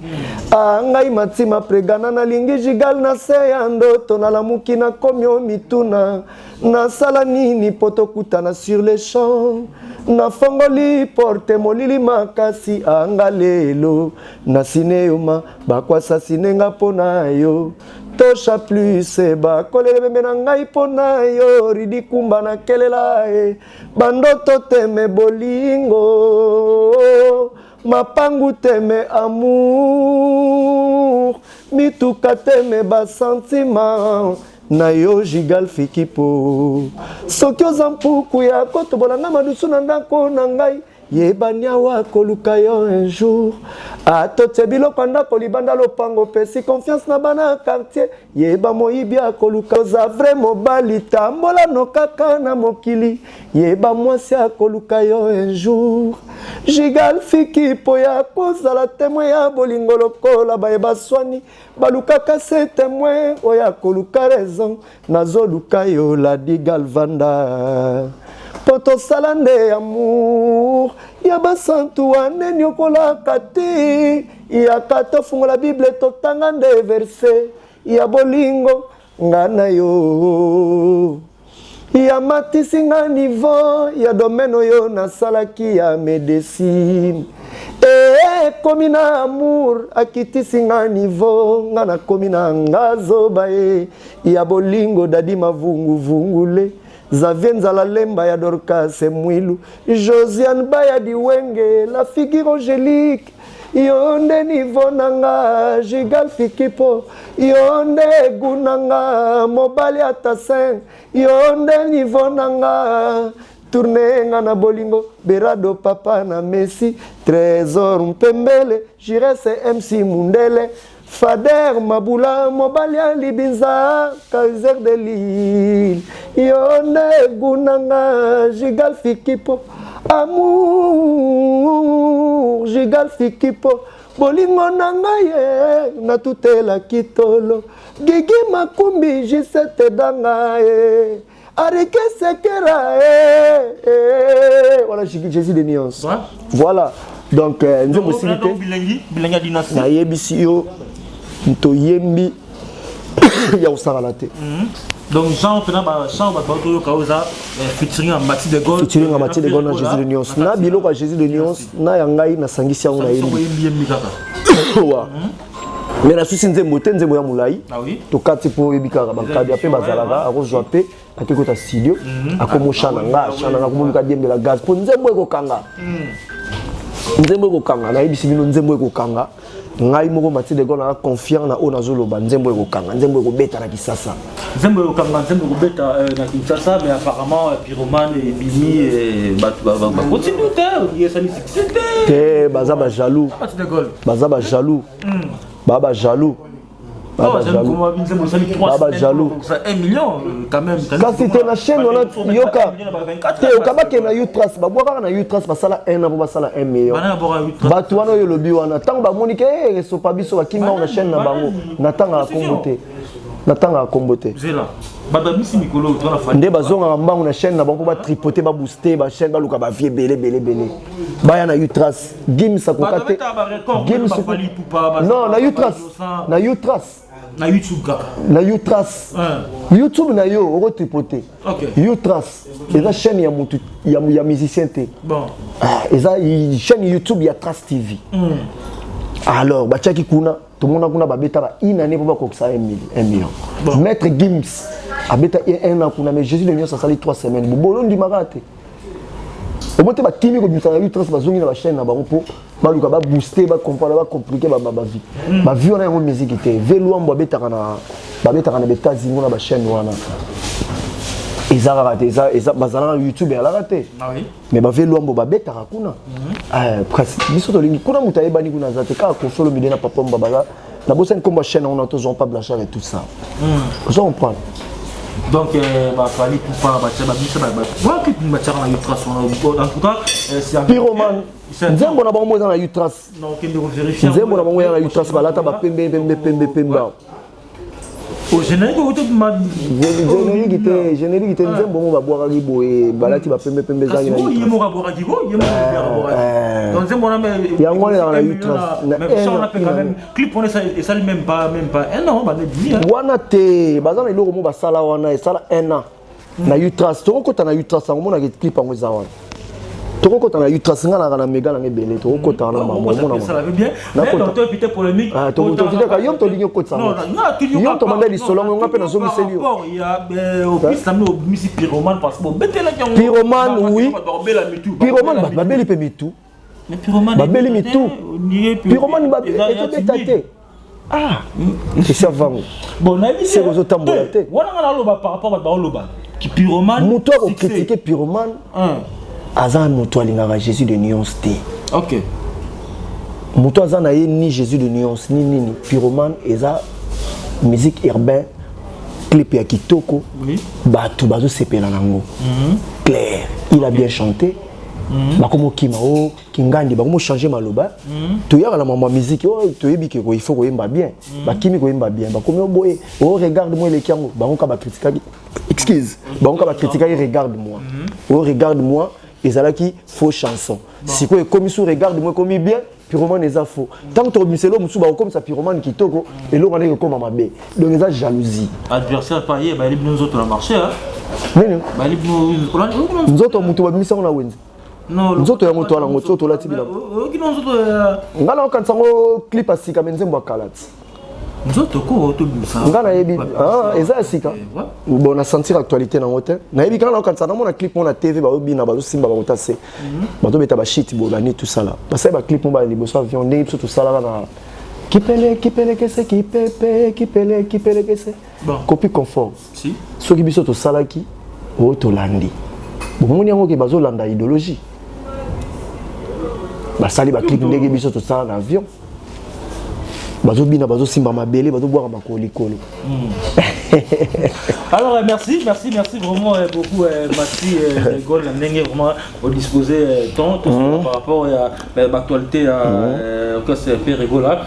angai matima pregana na lingi jigal na se ya ndoto na lamuki na komyo mituna na sala nini poto kutana sur les champs na fongoli porte molili makasi anga lelo na sineyoma bakwasa sinenga pona yo tosha plus ba kolele bembe na ngai pona yo Ridi Kumba na kelela bandoto teme bolingo mapangu teme amour mituka teme ba sentiment na yo jigal fikipo soki oza mpuku ya kotobola nga madusu na ndako na ngai yebania wa koluka yo un jour atote biloko ndako libanda lopango pesi confiance na bana quartier yeba moyibi akoluka oza vrai mobali tambola no kaka na mokili yeba mwasi akoluka yo un jour jigal fikipo ya kozala témoin ya bolingo lokola bayeba swani balukaka se témoin oya koluka raison nazoluka yo la digalvanda poto salande amour ya basantu wane nyokola kati ya kato fungola bible totanga nde verse ya bolingo ngana yo ya matisinga niveau ya domaine oyo nasalaki ya médecine komi na amour akitisinga niveau ngana komi na ngazoba ya bolingo dadi mavungu vungule Xavier Nzala Lemba ya Dorcas Mwilu Josiane Baya Diwenge la figure angélique yonde niveau nanga jigal fikipo yonde gunanga mobali atasen yonde niveau nanga tourner ngana bolingo Berado papa na Messi Trésor Mpembele Jires MC Mundele Fader Mabula Mobalia Libinza Kaiser de Lille Yone Gunanga Jigal Fikipo Amour Jigal Fikipo Bolingo nanga ye na tutela kitolo Gigi Makumbi Jisete danga ye Arike Sekera Voilà Jésus de nuance. Voilà donc nous avons aussi Bilengi dynastie na yebisi yo to yembi ya usangalate donc Jean pena ba chambre ba to kauza featuring Mati de Gaulle na Jésus de nuance na biloko ya Jésus de nuance na yangai na sangisi yango na yembi wa mais na susi nzembo te nzembo ya mulai to kati po yebikaka bakadi ape bazalaka akozwa pe akekota studio akomoshana nga komulika diembela gaz po nzembo ekokanga nzembo ekokanga na yebisi bino nzembo ekokanga ngai moko Mati de Gaulle na confiant na ona zoloba nzembo ekokanga nzembo ekobeta na Kisasa nzembo ekokanga nzembo ekobeta na Kinshasa mais apparemment Pyromane et Bimi ba continue te yesani succès te baza ba jaloux Mati de Gaulle baza ba jaloux baba jaloux jaloux. 1 million quand même. Quand c'était la chaîne, on a yoka. Te okaba ke na Utras, ba boka na Utras ba sala 1 an ba sala 1 million. Ba tuano yo lobi wana tango ba monike so pa biso ba kimba na chaîne na bango. Na tanga kombote. Na tanga kombote. Zela. Ba misi mikolo to na fa. Nde bazonga mbango na chaîne na bango ba tripoter ba booster ba chaîne ba luka ba vie belé. Ba ya na Utras, Gims akokate. Gims non na Utras. Na Utras. Na YouTube kaka. Na Utras. YouTube na yo oko tripoter. OK. Utras. Eza chaîne ya mutu ya musicien te. Bon. Eza chaîne YouTube ya Tras TV. Alors ba tchaki kuna tout le monde a babeta ba une année pour ba koksa 1 million. Bon. Maître Gims abeta 1 an kuna mais Jésus de Nion ça sali 3 semaines. Bolo ndi magate. Au moins ba kimi ko bisa na Utras ba zongi na ba chaîne na ba po ba luka ba booster ba comprendre ba compliquer ba vie. Ba vie on a une musique te. Velo ambo abeta kana beta zingo na ba chaîne wana. Eza raté eza bazala YouTube ya la raté. Ah oui. Mais ba velo ambo ba beta kuna. Presque biso to lingi kuna mutaye bani kuna zate ka ko solo midena papa mbaba. Na bossa une combat chaîne on a tous on pas blanchard et tout ça. Ça on prend. Donc, bah, fallait tout pas battre ma biche, voilà que tu m'as na Utras en tout cas, c'est un pyromane. Nzembo na bango dans la Utras. Non, qui me vérifier. Nzembo na bango na Utras balata ba pembe. Au générique auto ma générique te nzembo mo ba boira riboé balati ba pembe za na. Il mo ba boira ribo, il mo ba boira. Donc nzembo na mais ya ngone dans la Utras. Mais ça on a fait quand même clip on est ça même pas un an ba dit. Wana te bazana iloko mo ba sala wana sala 1 an. Na Utras to ko ta na Utras ngo na clip ngo za wana. Toko kota na Utras ngana na mega na ngebele to kota na mama mona ça va bien mais donc tu es polémique to vite ka yom to linyo kota non yom to mandali solo ngo ngape na zomi selio il y a au plus ça au misi pyromane parce que betela ki pyromane oui pyromane babeli pe mitu mais pyromane babeli mitu pyromane babeli ete c'est ça va bon na vie c'est aux tambola te wana ngana loba par rapport à loba qui pyromane muto ko critiquer pyromane Azan moto alingaka Jésus de nuance te. OK. Moto azan na ni Jésus de nuance ni pyromane eza musique urbaine clip ya kitoko. Oui. Bato bazo sepela nango. Claire, il a bien chanté. Ba komo kima o kingandi ba komo changer maloba. To yaka la mama musique to yebike ko il faut ko yemba bien. Ba kimi ko yemba bien. Ba komo boye o regarde-moi les kiango ba on ka ba critiquer. Excuse. Ba on ka ba critiquer regarde-moi. O regarde-moi ezalaki faux chanson. Si quoi comme sous regarde-moi comme bien pyromane eza faux. Tant que miselo musu ba comme ça pyromane kitoko et l'on est comme mabe. Donc eza jalousie. Adversaire payé ba libno nzoto na marché hein. Nini? Ba libno nzoto mutu ba misa na wenzi. Non, nzoto ya mutu na nzoto la tibila. Okino nzoto ngala okansango clip asika menzembo akalati. Nzoto ko to bisa. Ngana yebi eza asika. Bon na sentir actualité na hotel. Na yebi kana okantsana mona clip mona TV ba obina ba simba ba motase. Ba to beta ba shit bo ba ni tout ça là. Parce que ba clip mo ba liboso avion ndenge tout ça là na kipele kese kipele kese. Copie confort. Si. Soki biso to salaki o to landi. Bon moni yango ke bazo landa idéologie. Ba sali ba clip ndenge biso to ça na avion. Bazo bina bazo simba mabele bazo boire makoli kolo. Alors merci vraiment beaucoup merci Gol ndenge vraiment au disposer temps par rapport à l'actualité que c'est fait rigola.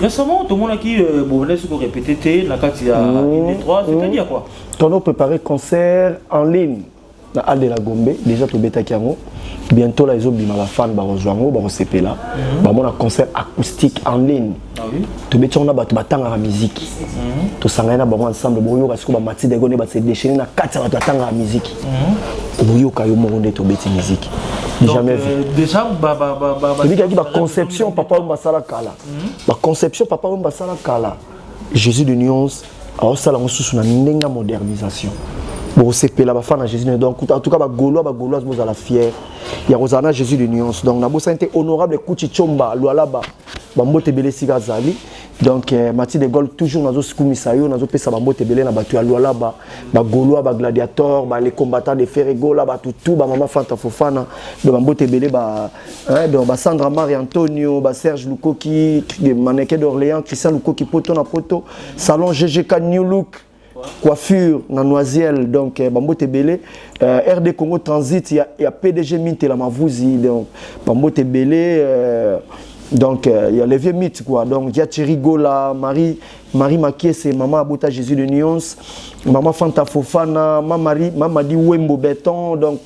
Récemment tout le monde qui bon laisse ko répéter na kati ya N3 c'est-à-dire quoi? On a préparé concert en ligne na Alde la Gombe déjà to beta kiango. Bientôt là ils ont bima ba fan ba rejoindre ba sepela ba mona concert acoustique en ligne. Ah oui. To beta on a ba batanga la musique. To sangana ba ensemble boyo kasi ko ba mati de gone ba se déchaîner na kati ba batanga la musique. Boyo kayo mo nde to beta musique. Jamais vu. Déjà ba conception papa on ba sala kala. Ba conception papa on ba sala kala. Jésus de nuance a sala mosusu na ndenga modernisation. Bon c'est la fan à Jésus donc en tout cas ba gaulois vous à la fière il y a Rosana Jésus de nuance donc na bossa était honorable Kuti Chomba Lualaba ba mbote belesika zali Donc Mathieu de Gaulle toujours nazo sikumisa yo nazo pesa bambote belé na batu ya Luala ba Gaulois ba gladiateurs ba les combattants de Ferrego là ba tout ba maman Fanta Fofana ba bambote belé ba donc ba Sandra Marie Antonio ba Serge Lukoki mannequin d'Orléans Christian Lukoki poto na poto salon GGK New Look coiffure na Noisiel donc bambote belé RD Congo Transit il y a PDG Minte la Mavuzi donc bambote belé donc il y a les vieux mythes quoi donc il y a Thierry Gola Marie Makie c'est maman Abota Jésus de Nyons maman Fanta Fofana maman Di Wembo Béton donc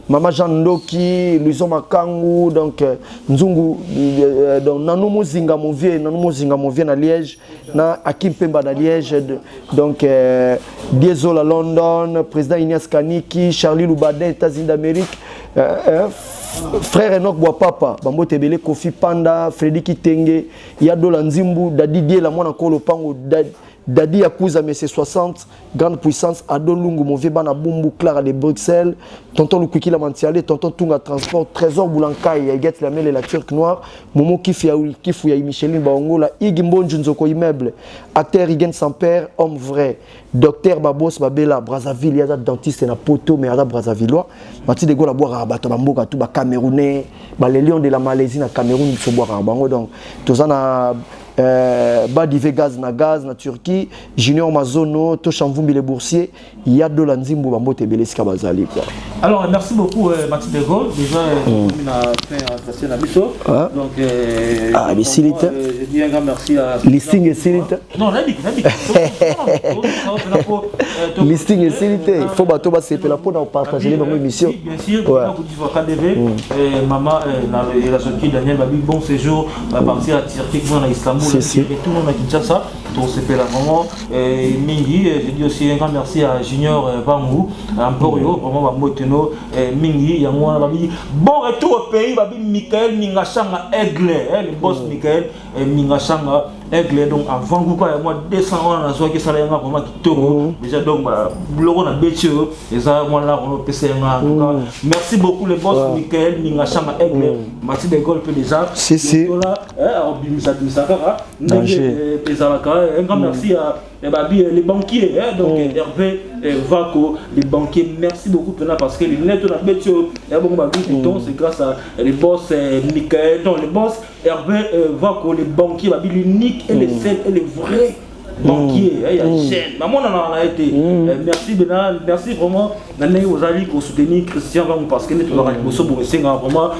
maman Jean Ndoki Luison Makangu donc Nzungu donc Nano Mozinga Movie na Liège na Akim Pemba na Liège donc Diesola London président Ignace Kaniki Charlie Loubadin États-Unis d'Amérique frère Enoch Boapapa Bambo Tebele Kofi Panda Freddy Kitenge Yadola Nzimbu Dadi Die la mwana kolo pango Dadi Yakuza mais c'est 60 grande puissance Ado Lungu mon vieux bana Bumbu Clara de Bruxelles tonton Lukwiki la Mantiale tonton Tunga Transport Trésor Boulankai Yaget la Mele la Turque Noire Momo Kifu ya Micheline Baongola Igi Mbonju Nzoko Immeuble acteur Igen Samper homme vrai docteur Babos Babela Brazzaville yaza dentiste na poto mais yaza Brazzavillois Mathieu de Gaulle a boire bato bamboka tout ba Camerounais ba les lions de la Malaisie na Cameroun il faut boire bango donc tozana Badi Vegas na gaz na Turquie Junior Mazono Toshamvumbi les boursiers il y a de l'anzimbo bambote beleska bazali quoi. Alors merci beaucoup Mathieu de Gaulle déjà on a fait un passé na biso donc mais silite je dis un grand merci à listing et silite non nabi listing et silite il faut bato ba sepela pour nous partager dans émission bien sûr pour dire KDV maman la sortie Daniel Babi bon séjour va partir à Turquie pour Istanbul et tout le monde a Kinshasa donc c'est là vraiment Mingi je dis aussi un grand merci à Junior Bangou Emporio vraiment Moteno Mingi ya moi Babi bon retour au pays Babi Michael Mingashanga Aigle le boss Michael Mingashanga Aigle donc avant quoi moi 200 ans na soki ça là vraiment kitoko déjà donc bloko na betio et ça moi là on peut merci beaucoup le boss Michael Mingashanga Aigle Mathieu de Gaulle peut déjà si là Misakara un grand merci à les banquiers donc Hervé Vako les banquiers merci beaucoup parce que les lettres de la Betio c'est grâce à les boss Michael donc les boss Hervé Vako les banquiers l'unique et les seuls et les vrais banquiers il y a chaîne maman on a été merci Bena merci vraiment d'année aux alliés pour soutenir Christian parce que nous vraiment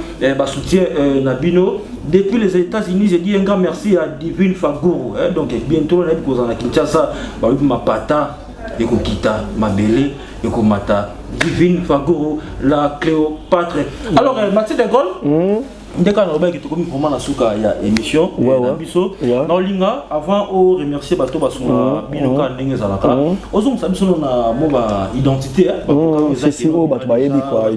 soutien Nabino depuis les États-Unis j'ai dit un grand merci à Divine Fagourou donc bientôt on a Kinshasa ma pata et Kokita Mabele et Komata Divine Fagourou la Cléopâtre alors Mathieu de Gaulle dès qu'on a qui comme vraiment la souka il y a émission na biso na linga avant au remercier bato basuna binoka ndenge zalaka ozong sa biso na moba identité c'est siro bato ba yebi quoi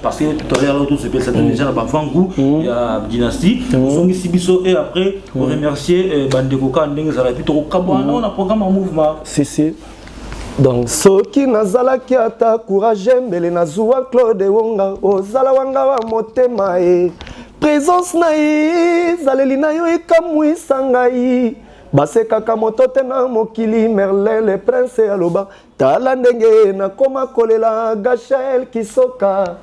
parce que tout à l'heure tout se passe déjà na bafangu il y a dynastie ozong si biso et après on remercier bandeko ka ndenge zalaka puis to kabwana on a programme en mouvement c'est donc soki nazalaki ata courage mbele nazuwa Claude Wonga ozala wanga wa motema présence na ye zaleli na yo ekamwisa ngai basekaka moto te na mokili Merlin le prince aloba tala ndenge nakoma kolela Gachel Kisoka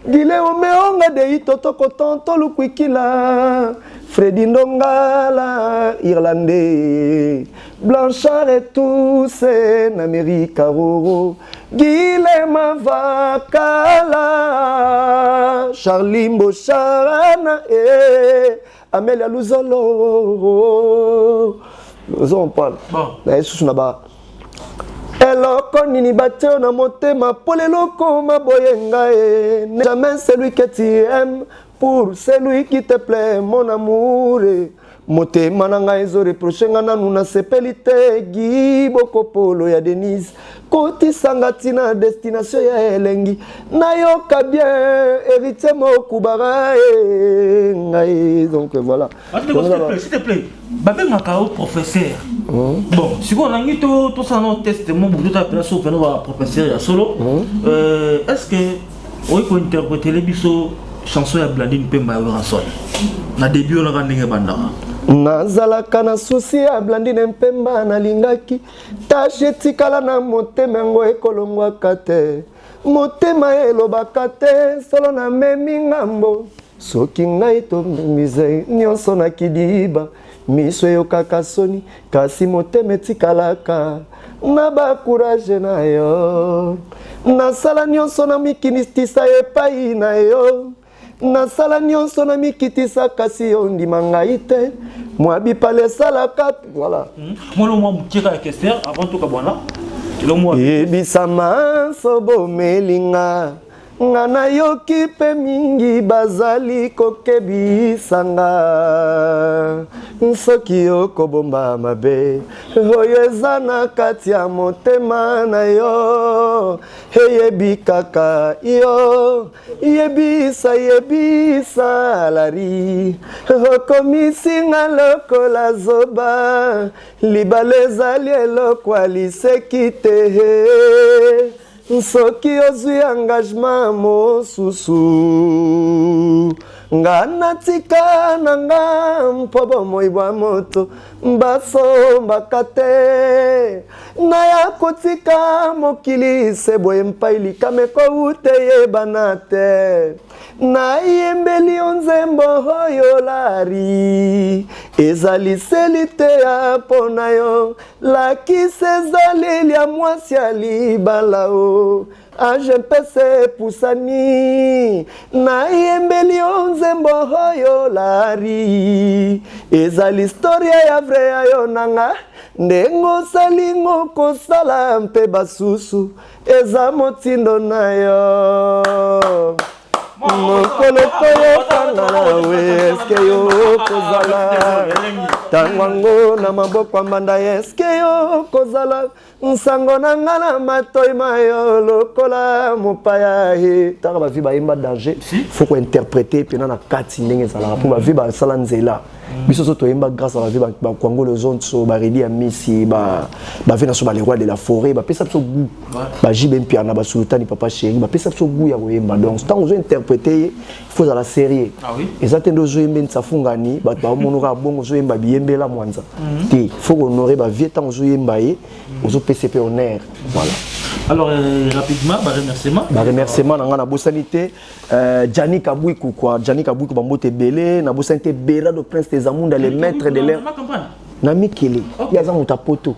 Gile omeonga de itotoko tonto lukwikila Freddy Ndongala Irlandais Blanchard et tous en Amérique Roro Gile Mavakala Charlie Mbocharana Amelia Luzolo on parle eloko nini batio na motema poleloko maboyenga jamais celui que tu aimes pour celui qui te plaît mon amour motema nanga ezo reprocher nga nanu na sepelite giboko polo ya Denise koti sangati na destination ya elengi nayoka bien héritier mokubara ngai donc voilà s'il te plaît babel makao professeur bon si on a mis tout ça non test mon bout de appel sur professeur ya solo est-ce que on peut interpréter les biso chanson ya Blandine Pemba ya Ranson na début on a ndenge bandaka nazalaka na susi ya Blandine Mpemba nalingaki tashe tikala na motema ngo ekolongwaka te motema elobaka te solo na memi ngambo soki ngai tomize nyonso na kidiba miso eyokaka soni kasi motema etikalaka na bakuraje na yo nasala nyonso na mikinistisa epai na yo nasala nyonso na mikitisa kasi yo ndima ngai te mwabi pale salaka voilà molo mwa mukeka ya Kester avant tout kabwana ebisama sobo melinga ngana yoki pe mingi bazali kokebisanga soki yokobomba mabe oyo eza na kati ya motema na yo eyebi kaka yo yebisa lari okomisinga lokola zoba libala ezali eloko aliseki te soki ozwi engagement mosusu nga natika na nga mpo bomoi bwa moto basombaka te naya kotika mokili se boye mpai likame kowute yebana te nayembeli yo nzembo oyo lari ezali seli te ya mpo na yo lakisi ezali lia mwasi ya libala o age mpese pusani nayembeli yo nzembo oyo lari ezali historia ya vre ya yo nanga ndengo salingo kosala mpe basusu eza motindo na yo mokolo toyokanga nawe eske yo kozala tangwango na maboko mbanda eske yo kozala nsango na nga na matoi mayo lokola mopaya he taka bavi bayemba danger faut kointerpréter pena na kati ndenge ezalaka mpo bavi basala nzela biso so toyemba grâce à bavi bakwango lozonso baredi ya misi bavi na so baleroi de la forêt bapesa biso goût bajibe mpiana basultani papa chéri bapesa biso goût ya koyemba donc ntango ozointerpréter il faut ezala sérieux eza te nde ozoyembe nsafungani bato baomonoka bongo ozoyemba biyembela mwanza te faut kohonore bavie ntango ozoyemba ye ozopesa mpe honneur voilà. Alors rapidement remerciement na nga na bosanité Gianni Kabwiku quoi Gianni Kabwiku bambote belé na bosanité Bera do Prince des Amunda les maîtres de l'air na Mikele yaza muta poto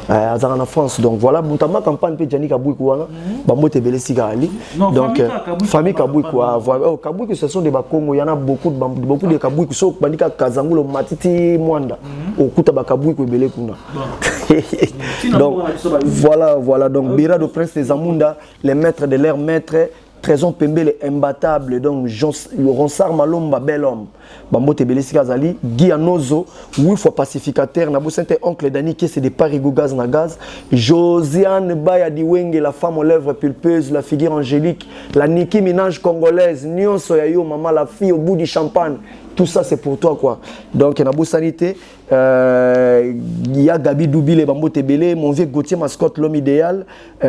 azanga na France donc voilà mutama campagne pe Gianni Kabwiku wana bambote belé sikali donc famille Kabwiku voilà Kabwiku ce sont des Bakongo il y en a beaucoup de Kabwiku so bandika Kazangulo Matiti Mwanda okuta ba Kabwiku belé kuna donc voilà donc Bira do Prince des Amunda les maîtres de l'air maîtres Trésor Pembele imbattable donc Ronsard Malomba bel homme Bambote Belesi Kazali Guy Anozo 8 fois pacificateur na bosente oncle Dani qui c'est des Parigo gaz na gaz Josiane Baya Diwenge la femme aux lèvres pulpeuses la figure angélique la Nicki Minaj congolaise Nyonso Yayo maman la fille au bout du champagne tout ça c'est pour toi quoi donc na bosanité il y a Gabi Doubile Bambote Belé mon vieux Gauthier mascotte l'homme idéal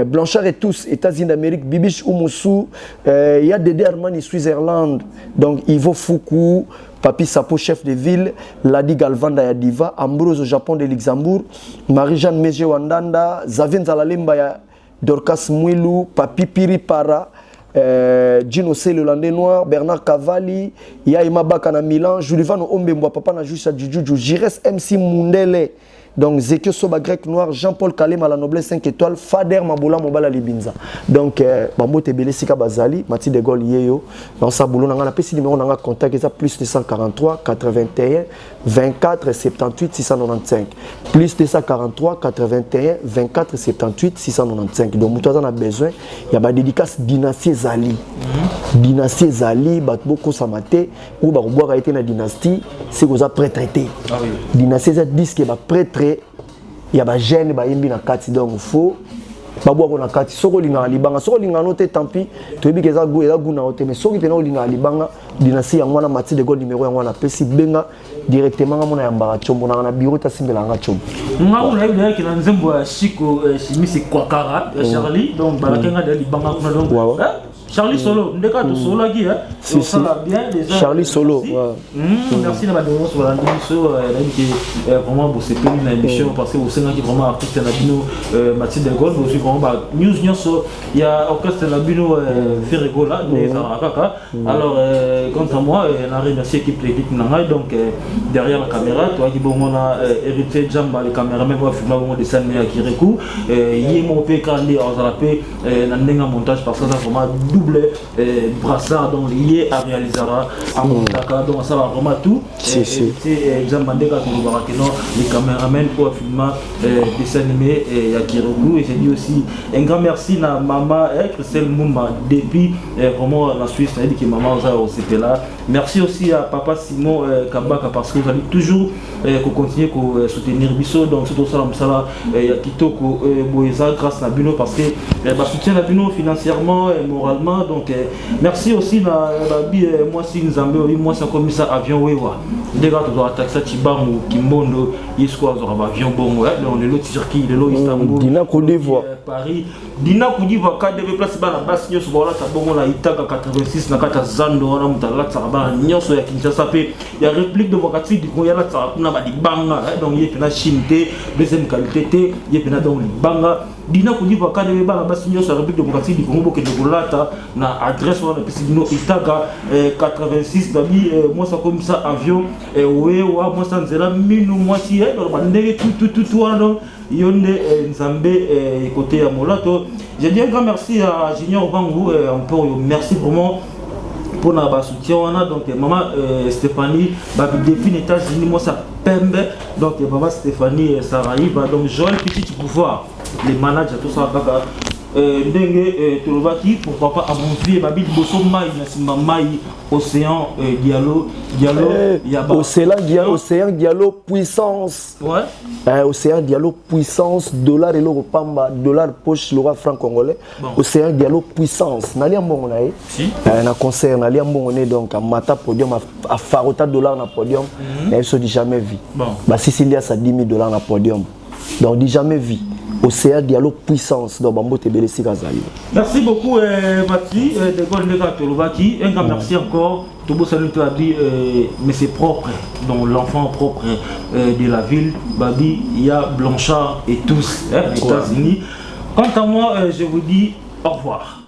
Blanchard et tous États-Unis d'Amérique Bibiche Oumoussou il y a Dédé Armani Switzerland donc Ivo Fuku Papi Sapo chef de ville Ladi Galvanda ya Diva Ambrose au Japon de Luxembourg Marie-Jeanne Meje Wandanda Zavien Zalalemba ya Dorcas Mouilou Papi Piri Para Gino C le Landais Noir Bernard Cavalli Yaima Baka na Milan Julivano Ombembo papa na Jussa Juju Jires MC Mundele donc Zekio Soba grec noir Jean-Paul Kalem à la noblesse 5 étoiles Fader Maboula Mobala Libinza donc Bambote Belé Sika Bazali Mati de Gaulle Yeyo dans sa boulot nanga na pesi numéro nanga contact ça plus 243 81 24 78 695 plus 243 81 24 78 695 donc mutuaza na besoin il y a ba dédicace dynastie Zali dynastie Zali bat beaucoup samate ou ba boire été na dynastie c'est que ça prêtre dynastie za disque ba prêtre il y a ba jeune ba yimbi na kati donc faut babwa na kati soko linga libanga soko linga note tant pis toyebi ke za go ela guna ote mais soko pena linga libanga dynastie ya mwana Mati de Gaulle numéro ya mwana pesi benga directement mona ya mbara chombo na bureau ta simbela nga chombo ngabu na ile ki na nzembo ya Chiko Chimisi Kwakara Charlie donc balakenga de libanga kuna donc Charlie Solo, ndeka to solo qui hein. Si, ça va bien déjà. Charlie Solo. Merci na badon sur la émission vraiment pour ces pays na émission parce que au sein qui vraiment artiste na bino Mathilde Gold aussi vraiment news il y a orchestre na bino Ferrego là mais ça kaka. Alors quant à moi on a remercié l'équipe na donc derrière la caméra toi qui bon on a hérité Jamba les caméramans va filmer au dessin à Kirikou yi mon pe kandi ozalape na ndenga montage parce que ça vraiment double brassard donc lié à réalisera à Montaka donc ça va vraiment tout c'est Jamba ndeka to barakeno les caméramans pour filmer dessin animé à Kirikou et j'ai dit aussi un grand merci na maman Christelle Mumba depuis vraiment la Suisse ça dit que maman c'était là merci aussi à papa Simon Kabaka parce que vous allez toujours continuer à soutenir Bisso donc c'est tout ça il y a Kitoko Boeza grâce à Bino parce que soutient la Bino financièrement et moralement donc merci aussi na moi si Nzambe moi c'est comme ça avion wewa des gars doit taxer Tibamu Kimbondo Yesco avion bon on est l'autre Turquie de l'autre Istanbul Dina Côte d'Ivoire Paris Dina Côte d'Ivoire quand devait placer ba la base nyo so ta bongo la Itaka 86 na kata Zando wana mutala tsaba nyoso ya Kinshasa pe ya réplique de Wakati du Koyala tsaba kuna ba dibanga donc il y a chimité deuxième qualité té il y a donc libanga Dina Côte d'Ivoire quand devait ba la base nyo so réplique de Wakati du Congo ke de Bolata na adresse wana pe sino Itaka 86 dabi moi ça comme ça avion wewa moi ça nzela minu moi si donc ba ndenge tout wana Yonde Nzambe côté à Molato. Je dis un grand merci à Junior Bangou, encore merci vraiment pour notre soutien. Donc maman Stéphanie, depuis les États-Unis, moi ça pembe. Donc maman Stéphanie Saraï, donc Joël Petit Pouvoir, les managers, tout ça. Dengue Tolobaki, pourquoi pas à mon vieux Babi Bosso Maï, Maï, Océan Diallo, Océan Diallo puissance. Ouais. Océan Diallo puissance, dollar et l'euro pamba, dollar poche, l'euro franc congolais. Océan Diallo puissance. Nali ambon on a si. Na concert, nali ambon on est donc à Mata podium, à Farota dollar na podium. Mais ça dit jamais vu. Bah Sicilia ça 10 000 $ na podium. Donc dit jamais vu. Océan Diallo puissance donc Bambo Tebelesi Kazali. Merci beaucoup Mati de Gondega Tolobaki. Un grand merci encore. Tobo Salut a dit mais c'est propre donc l'enfant propre de la ville Babi il y a Blanchard et tous les États-Unis. Quant à moi je vous dis au revoir.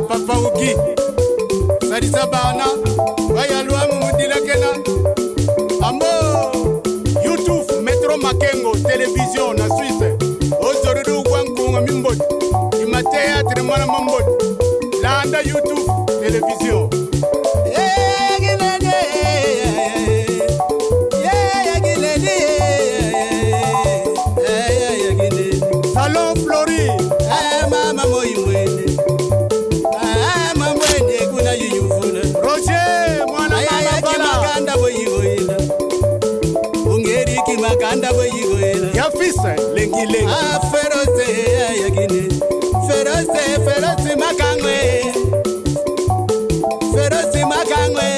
Papa Uki Sarisa Bana Bayalwa Mumudila Kena Amo YouTube Metro Makengo Télévision na Suisse Ozorudu Gwankunga Mimbodi Imatea Trimana Mambodi Landa YouTube Télévision Salon Flori Mama Moimwene Roger Mwana Maganda Boyigoila Ungeri Kimaganda Boyigoila Yafisa Lengi Lengi Feroze Yagine Feroze Makangwe Feroze Makangwe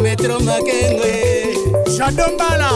Metro Makengwe Shadombala